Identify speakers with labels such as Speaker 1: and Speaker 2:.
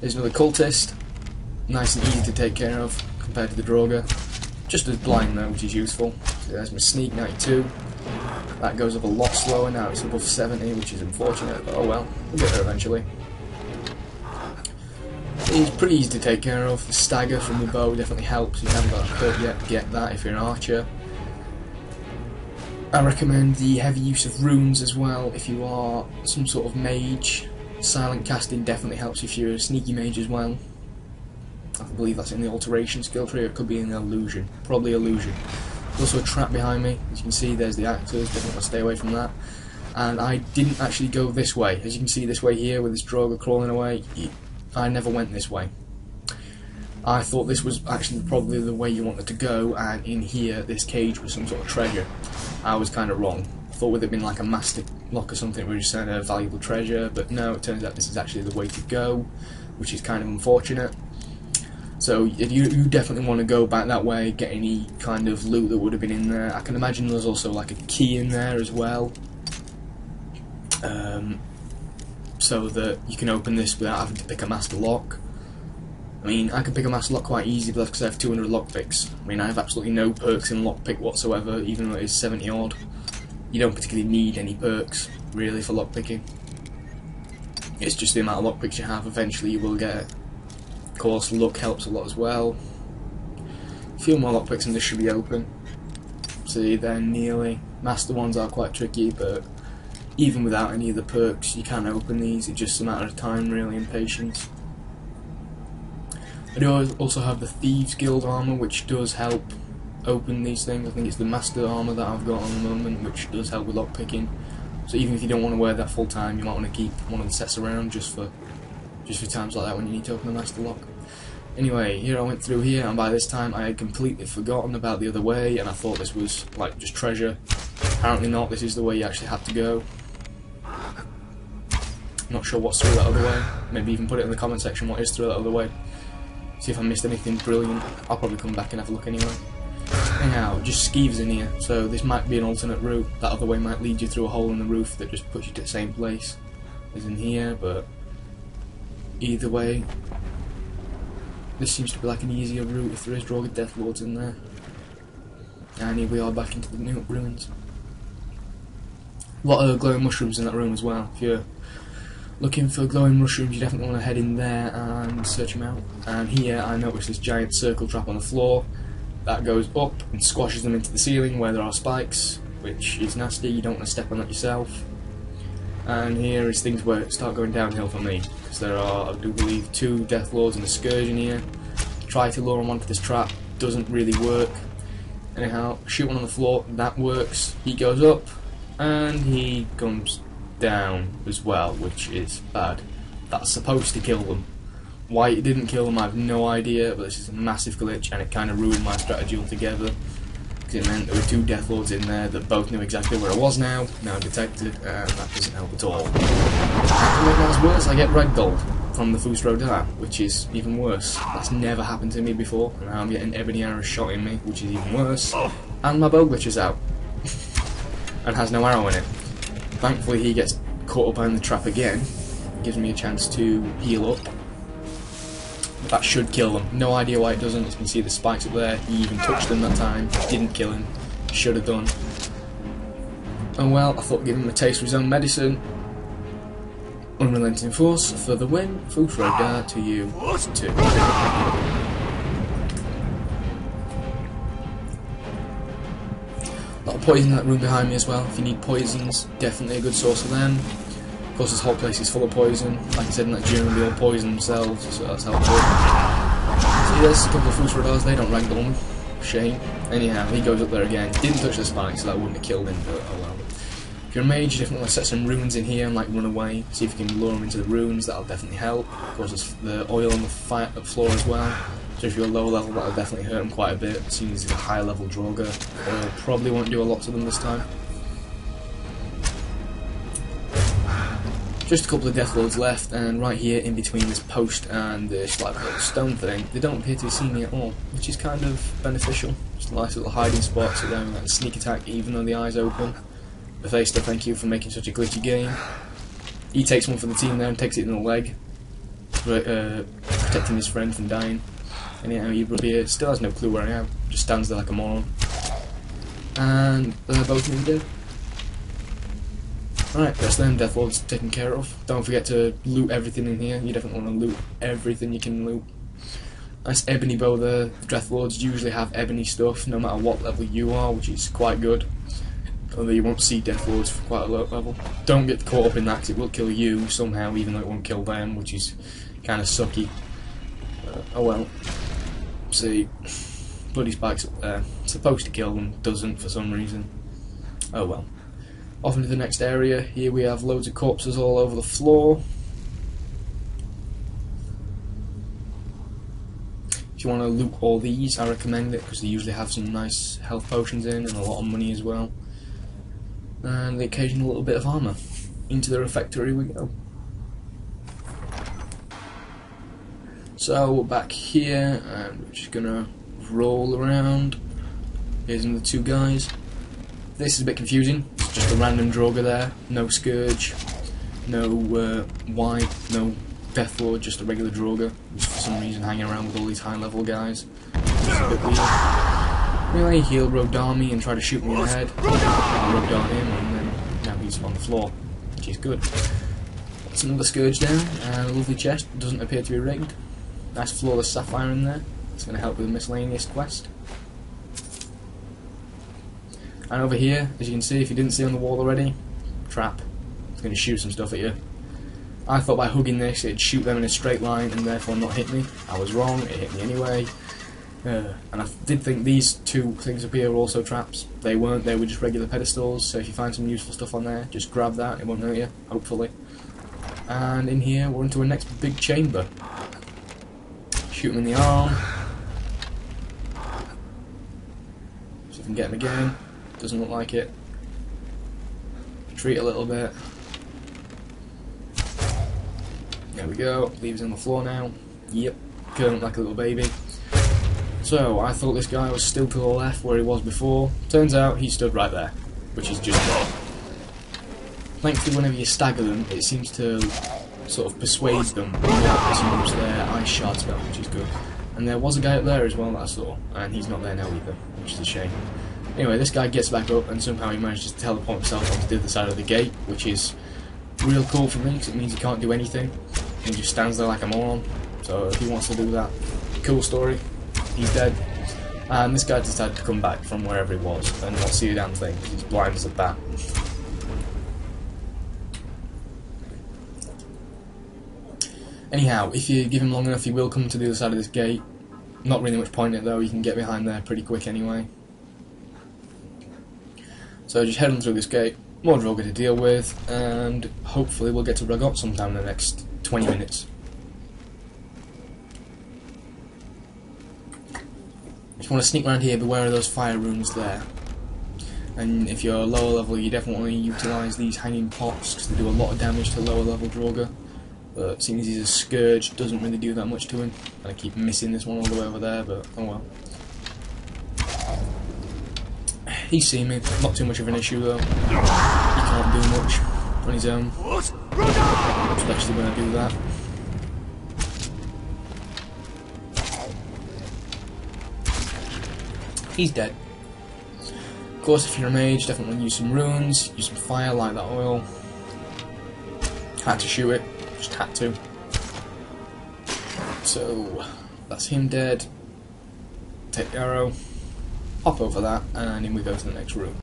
Speaker 1: Here's another cultist. Nice and easy to take care of compared to the Draugr. Just as blind though, which is useful. So there's my sneak, 92. That goes up a lot slower now, it's above 70, which is unfortunate, but oh well, we'll get there eventually. He's pretty easy to take care of. The stagger from the bow definitely helps. If you haven't got a perk yet, get that if you're an archer. I recommend the heavy use of runes as well if you are some sort of mage. Silent casting definitely helps if you're a sneaky mage as well. I believe that's in the alteration skill tree, or it could be in illusion. Probably illusion. There's also a trap behind me. As you can see, there's the actors. Definitely want to stay away from that. And I didn't actually go this way. As you can see, this way here with this Draugr crawling away, I never went this way. I thought this was actually probably the way you wanted to go, and in here, this cage was some sort of treasure. I was kind of wrong. I thought it would have been like a master lock or something where you sent a valuable treasure, but no, it turns out this is actually the way to go, which is kind of unfortunate. So you definitely want to go back that way, get any kind of loot that would have been in there. I can imagine there's also like a key in there as well, so that you can open this without having to pick a master lock. I mean, I can pick a master lock quite easy, but that's because I have 200 lockpicks. I mean, I have absolutely no perks in lockpick whatsoever, even though it is 70 odd. You don't particularly need any perks, really, for lockpicking. It's just the amount of lockpicks you have, eventually you will get it. Of course, luck helps a lot as well. A few more lockpicks and this should be open. See, they're nearly. Master ones are quite tricky, but even without any of the perks, you can open these. It's just a matter of time, really, and patience. I do also have the Thieves Guild armour, which does help open these things. I think it's the Master armour that I've got on the moment, which does help with lockpicking. So even if you don't want to wear that full time, you might want to keep one of the sets around just for times like that when you need to open the Master lock. Anyway, here I went through here, and by this time I had completely forgotten about the other way, and I thought this was like just treasure. Apparently not. This is the way you actually have to go. Not sure what's through that other way. Maybe even put it in the comment section what is through that other way. See if I missed anything brilliant. I'll probably come back and have a look anyway. Anyhow, just skeevers in here, so this might be an alternate route. That other way might lead you through a hole in the roof that just puts you to the same place as in here, but either way, this seems to be like an easier route if there is Draugr Deathlords in there. And here we are back into the new ruins. A lot of glowing mushrooms in that room as well. If you're looking for glowing mushrooms, you definitely want to head in there and search them out. And here I noticed this giant circle trap on the floor that goes up and squashes them into the ceiling where there are spikes, which is nasty. You don't want to step on that yourself. And here is things where it start going downhill for me, because there are, I do believe, 2 Deathlords and a Scourge in here. Try to lure him onto this trap, doesn't really work. Anyhow, shoot one on the floor, that works. He goes up, and he comes down as well, which is bad. That's supposed to kill them. Why it didn't kill them, I have no idea, but this is a massive glitch, and it kind of ruined my strategy altogether. Because it meant there were 2 Deathlords in there that both knew exactly where I was now detected, and that doesn't help at all. To make matters worse, I get Rahgots from the Fusro Dart, which is even worse. That's never happened to me before, and now I'm getting ebony arrows shot in me, which is even worse. And my bow glitches out, and has no arrow in it. Thankfully he gets caught up behind the trap again, gives me a chance to heal up. That should kill them. No idea why it doesn't. As you can see the spikes up there. He even touched them that time. Didn't kill him. Should have done. Oh well, I thought I'd give him a taste for his own medicine. Unrelenting Force for the win. Fusro Dart to you too. A lot of poison in that room behind me as well. If you need poisons, definitely a good source of them. Of course, this whole place is full of poison. Like I said in that journal, they all poison themselves, so that's helpful. See, there's a couple of Fusro Darts, they don't wrangle them. Shame. Anyhow, he goes up there again. Didn't touch the spike, so that wouldn't have killed him, but oh well. If you're a mage, you definitely want to set some runes in here and like run away. See if you can lure them into the runes, that'll definitely help. Of course, there's the oil on the floor as well. So if you're low level, that'll definitely hurt him quite a bit. Seeing as he's a high level Draugr, oil probably won't do a lot to them this time. Just a couple of Deathlords left, and right here in between this post and this like little stone thing, they don't appear to see me at all, which is kind of beneficial. Just a nice little hiding spot so they don't like sneak attack even though the eye's open. Bethesda, thank you for making such a glitchy game. He takes one for the team there and takes it in the leg. protecting his friend from dying. Anyhow, he here still has no clue where I am, just stands there like a moron. And they're both nearly dead. Alright, that's them, Deathlords taken care of. Don't forget to loot everything in here, you definitely want to loot everything you can loot. Nice ebony bow there. The Deathlords usually have ebony stuff no matter what level you are, which is quite good. Although you won't see Deathlords for quite a low level. Don't get caught up in that because it will kill you somehow, even though it won't kill them, which is kind of sucky. Oh well. See, bloody spikes up there. Supposed to kill them, doesn't for some reason. Oh well. Off into the next area. Here we have loads of corpses all over the floor. If you want to loot all these, I recommend it because they usually have some nice health potions in and a lot of money as well. And the occasional little bit of armour. Into the refectory we go. So we're back here and we're just gonna roll around. Here's another two guys. This is a bit confusing. It's just a random Draugr there. No Scourge, no White, no Deathlord, just a regular Draugr. Just for some reason hanging around with all these high level guys. It's a bit weird. Anyway, he'll roadar me and try to shoot me in the head. I'll roadar him and then now he's on the floor, which is good. That's another Scourge down and a lovely chest. Doesn't appear to be rigged. Nice flawless sapphire in there. It's going to help with a miscellaneous quest. And over here, as you can see, if you didn't see on the wall already, trap. It's going to shoot some stuff at you. I thought by hugging this it'd shoot them in a straight line and therefore not hit me. I was wrong, it hit me anyway. And I did think these two things up here were also traps. They weren't, they were just regular pedestals, so if you find some useful stuff on there, just grab that, it won't hurt you, hopefully. And in here, we're into a next big chamber. Shoot him in the arm. See if I can get him again. Doesn't look like it. Retreat a little bit. There we go. Leaves on the floor now. Yep. Curling like a little baby. So, I thought this guy was still to the left where he was before. Turns out he stood right there. Which is just wrong. Thankfully, whenever you stagger them, it seems to sort of persuade them not to use their ice shard spell, which is good. And there was a guy up there as well that I saw, and he's not there now either, which is a shame. Anyway, this guy gets back up and somehow he manages to teleport himself onto the other side of the gate, which is real cool for me because it means he can't do anything. He just stands there like a moron. So if he wants to do that, cool story. He's dead. And this guy decided to come back from wherever he was and not see a damn thing because he's blind as a bat. Anyhow, if you give him long enough, he will come to the other side of this gate. Not really much point in it though, you can get behind there pretty quick anyway. So just head on through this gate, more Draugr to deal with, and hopefully we'll get to Rahgots sometime in the next 20 minutes. If you want to sneak around here, beware of those fire runes there. And if you're lower level, you definitely want to utilise these hanging pots, because they do a lot of damage to lower level Draugr. But seeing as he's a Scourge, doesn't really do that much to him. And I keep missing this one all the way over there, but oh well. He's seen me, not too much of an issue though. He can't do much on his own, especially when I do that. He's dead. Of course, if you're a mage, definitely use some runes, use some fire, light that oil. Had to shoot it, just had to. So, that's him dead. Take the arrow. Hop over that, and in we go to the next room.